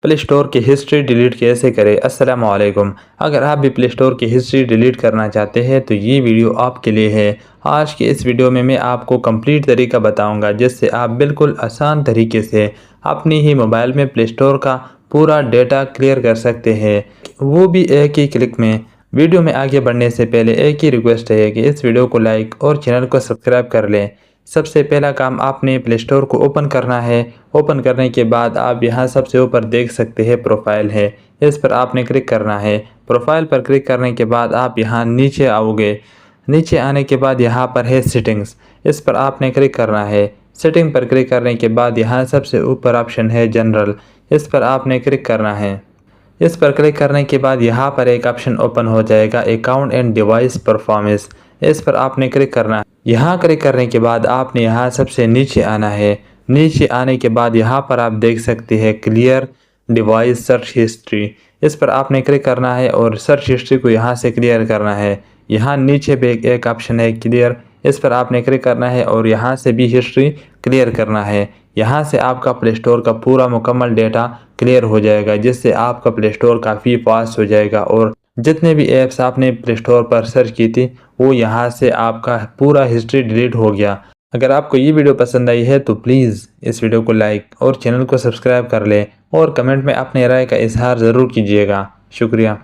Play store की history delete कैसे करें। अस्सलाम वालेकुम। अगर आप भी प्ले स्टोर की हिस्ट्री डिलीट करना चाहते हैं तो ये वीडियो आपके लिए है। आज की इस वीडियो में मैं आपको कंप्लीट तरीका बताऊंगा जिससे आप बिल्कुल आसान तरीके से अपनी ही मोबाइल में प्ले स्टोर का पूरा डेटा क्लियर कर सकते हैं, वो भी एक ही क्लिक में। वीडियो में आगे बढ़ने से पहले एक ही रिक्वेस्ट है कि इस वीडियो को लाइक और चैनल को सब्सक्राइब कर लें। सबसे पहला काम आपने प्ले स्टोर को ओपन करना है। ओपन करने के बाद आप यहाँ सबसे ऊपर देख सकते हैं प्रोफाइल है, इस पर आपने क्लिक करना है। प्रोफाइल पर क्लिक करने के बाद आप यहाँ नीचे आओगे। नीचे आने के बाद यहाँ पर है सेटिंग्स, इस पर आपने क्लिक करना है। सेटिंग पर क्लिक करने के बाद यहाँ सबसे ऊपर ऑप्शन है जनरल, इस पर आपने क्लिक करना है। इस पर क्लिक करने के बाद यहाँ पर एक ऑप्शन ओपन हो जाएगा अकाउंट एंड डिवाइस परफॉर्मेंस, इस पर आपने क्लिक करना है। यहाँ क्लिक करने के बाद आपने यहाँ सबसे नीचे आना है। नीचे आने के बाद यहाँ पर आप देख सकते हैं क्लियर डिवाइस सर्च हिस्ट्री, इस पर आपने क्लिक करना है और सर्च हिस्ट्री को यहाँ से क्लियर करना है। यहाँ नीचे भी एक ऑप्शन है क्लियर, इस पर आपने क्लिक करना है और यहाँ से भी हिस्ट्री क्लियर करना है। यहाँ से आपका प्ले स्टोर का पूरा मुकम्मल डेटा क्लियर हो जाएगा, जिससे आपका प्ले स्टोर काफ़ी फास्ट हो जाएगा और जितने भी ऐप्स आपने प्ले स्टोर पर सर्च की थी वो यहाँ से आपका पूरा हिस्ट्री डिलीट हो गया। अगर आपको ये वीडियो पसंद आई है तो प्लीज़ इस वीडियो को लाइक और चैनल को सब्सक्राइब कर लें और कमेंट में अपनी राय का इजहार ज़रूर कीजिएगा। शुक्रिया।